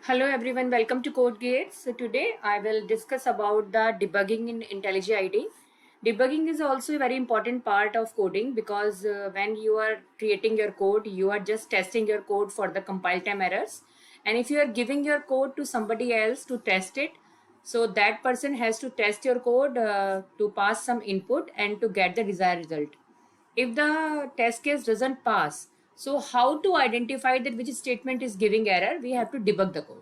Hello everyone, welcome to Code Gates. So today I will discuss about the debugging in Intellij IDEA. Debugging is also a very important part of coding because when you are creating your code, you are just testing your code for the compile time errors. And if you are giving your code to somebody else to test it, so that person has to test your code to pass some input and to get the desired result. If the test case doesn't pass, so how to identify that which statement is giving error? We have to debug the code.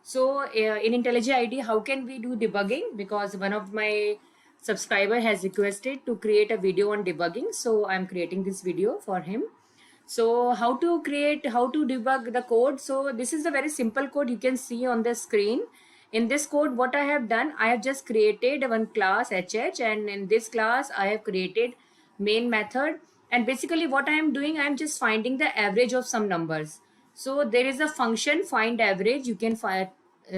So in IntelliJ ID, how can we do debugging? Because one of my subscriber has requested to create a video on debugging, so I'm creating this video for him. So how to debug the code? So this is a very simple code you can see on the screen. In this code, what I have done, I have just created one class HH, and in this class I have created main method. And basically what I am doing, I am just finding the average of some numbers. So there is a function find average, you can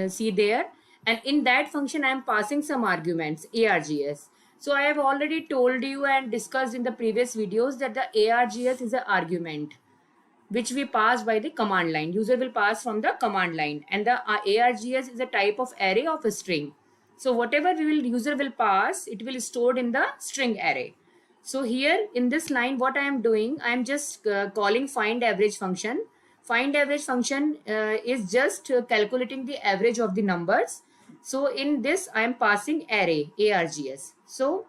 see there, and in that function I am passing some arguments args. So I have already told you and discussed in the previous videos that the args is an argument which we pass by the command line. User will pass from the command line, and the args is a type of array of a string. So whatever user will pass, it will stored in the string array. So here in this line, what I am doing, I am just calling find average function. Find average function is just calculating the average of the numbers. So in this I am passing array args. So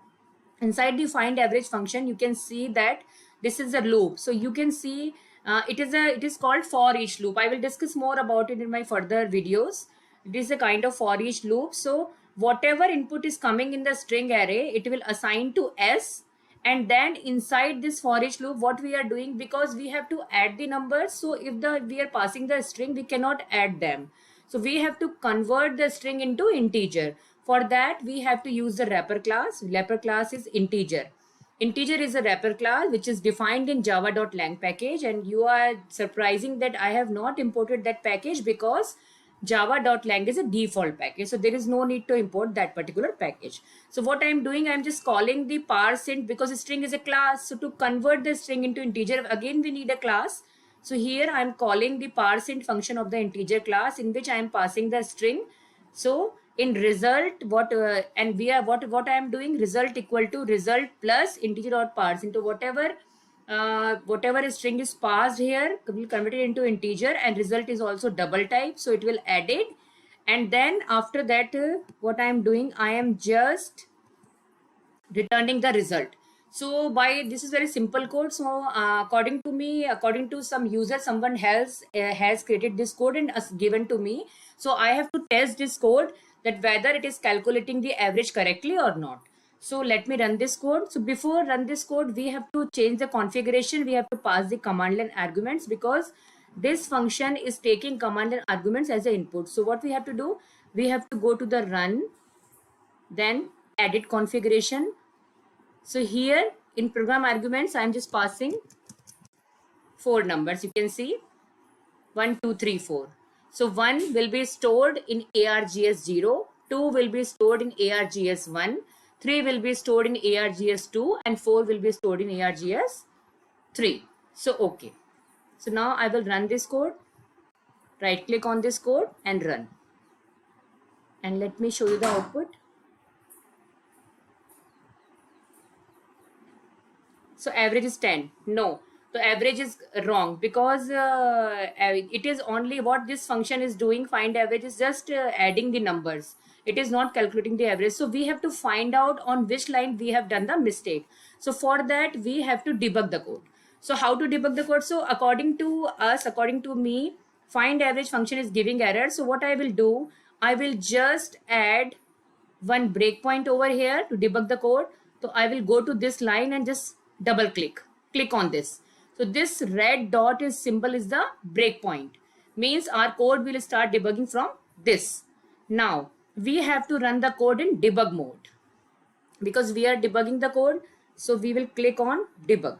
inside the find average function, you can see that this is a loop. So you can see it is called for each loop. I will discuss more about it in my further videos. It is a kind of for each loop. So whatever input is coming in the string array, it will assign to s, and then inside this for each loop, what we are doing, because we have to add the numbers, so if we are passing the string, we cannot add them. So we have to convert the string into integer. For that we have to use the wrapper class. Wrapper class is integer. Integer is a wrapper class which is defined in java.lang package, and you are surprising that I have not imported that package because java.lang is a default package, so there is no need to import that particular package. So what I am doing, I am just calling the parseInt, because string is a class. So to convert the string into integer, again we need a class. So here I am calling the parseInt function of the integer class, in which I am passing the string. So in result, what I am doing, result equal to result plus integer dot parse into whatever string is passed here, will convert it into integer, and result is also double type, so it will add it. And then after that, what I am doing, I am just returning the result. So by this is very simple code. So according to me, according to some user, someone else has created this code and given to me. So I have to test this code, that whether it is calculating the average correctly or not. So let me run this code. So before run this code, we have to change the configuration. We have to pass the command line arguments, because this function is taking command line arguments as an input. So what we have to do, we have to go to the run, then edit configuration. So here in program arguments, I am just passing 4 numbers. You can see 1, 2, 3, 4. So 1 will be stored in args 0, 2 will be stored in args 1, 3 will be stored in args 2, and 4 will be stored in args 3. So okay. So now I will run this code. Right click on this code and run. And let me show you the output. So average is 10. No, the average is wrong, because it is only what this function is doing, find average, is just adding the numbers. It is not calculating the average. So we have to find out on which line we have done the mistake. So for that we have to debug the code. So how to debug the code? So according to us, according to me, find average function is giving error. So what I will do, I will just add one breakpoint over here to debug the code. So I will go to this line and just double click on this. So this red dot is symbol is the breakpoint, means our code will start debugging from this. Now we have to run the code in debug mode, because we are debugging the code. So we will click on debug.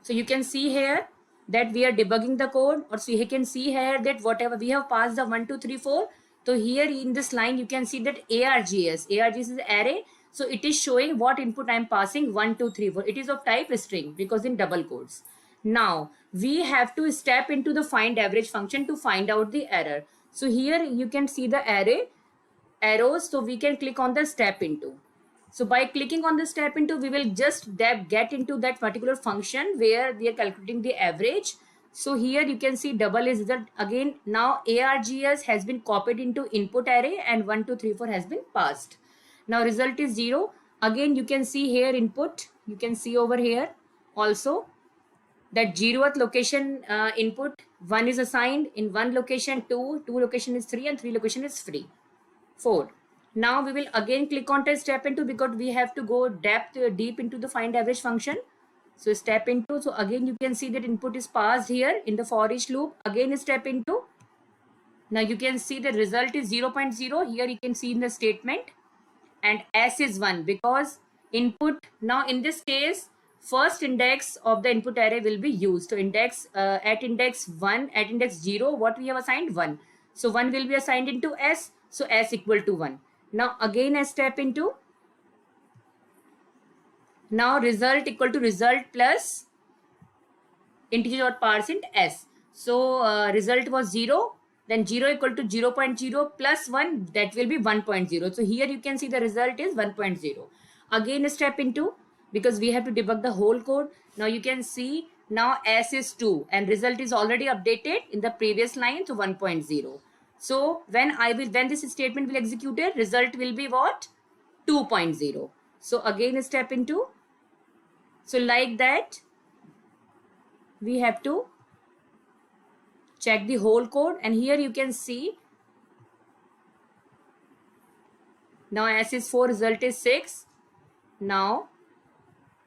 So you can see here that we are debugging the code, or so you can see here that whatever we have passed the 1, 2, 3, 4. So here in this line, you can see that args is array. So it is showing what input I am passing 1, 2, 3, 4. It is of type string because in double quotes. Now we have to step into the find average function to find out the error. So here you can see the arrows, so we can click on the step into. So by clicking on the step into, we will just get into that particular function where we are calculating the average. So here you can see double is result again. Now args has been copied into input array and 1 2 3 4 has been passed. Now result is 0. Again you can see here input, you can see over here also that 0th location input 1 is assigned in one location, 2 location is 3 and 3 location is free. 4. Now we will again click on to step into because we have to go deep into the find average function. So step into, so again you can see that input is passed here in the for each loop. Again step into. Now you can see the result is 0.0. Here you can see in the statement, and s is 1 because input, now in this case first index of the input array will be used. So index at index 1, at index 0, what we have assigned 1. So 1 will be assigned into s, so s equal to 1. Now again I step into. Now result equal to result plus integer dot parseInt s. So result was 0, then 0 equal to 0.0 plus 1, that will be 1.0. So here you can see the result is 1.0. Again step into, because we have to debug the whole code. Now you can see now s is 2 and result is already updated in the previous line to 1.0. So when this statement will execute it, result will be what? 2.0. So again step into. So like that we have to check the whole code, and here you can see now s is 4, result is 6. Now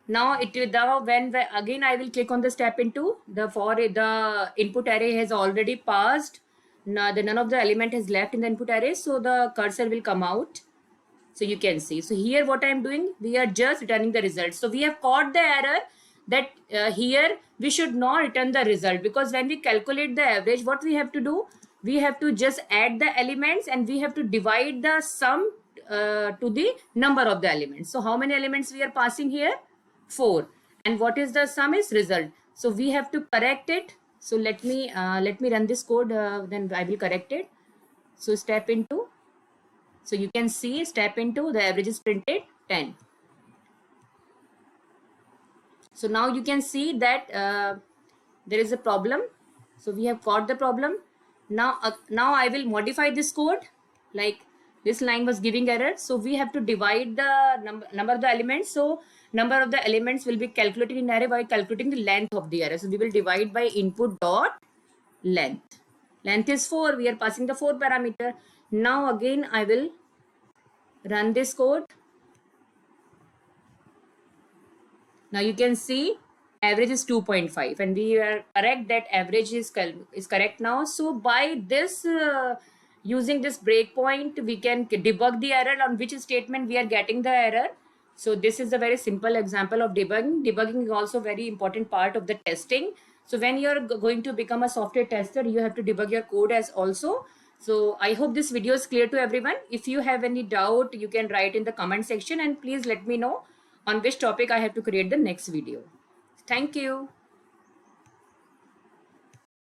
it will, when again I will click on the step into, the input array has already passed. Now none of the element is left in the input array, so the cursor will come out. So you can see. So here what I am doing, we are just returning the result. So we have caught the error that here we should not return the result, because when we calculate the average, what we have to do, we have to just add the elements and we have to divide the sum to the number of the elements. So how many elements we are passing here? 4. And what is the sum is result. So we have to correct it. So let me run this code, then I will correct it. So step into. So you can see step into, the average is printed 10. So now you can see that there is a problem. So we have caught the problem. Now I will modify this code. Like this line was giving error. So we have to divide the number of the elements. So number of the elements will be calculated in array by calculating the length of the array. So we will divide by input dot length. Length is 4. We are passing the 4 parameter. Now again I will run this code. Now you can see average is 2.5 and we are correct that average is correct now. So by this using this breakpoint, we can debug the error on which statement we are getting the error. So this is a very simple example of debugging. Debugging is also a very important part of the testing. So when you are going to become a software tester, you have to debug your code as also. So I hope this video is clear to everyone. If you have any doubt, you can write in the comment section and please let me know on which topic I have to create the next video. Thank you.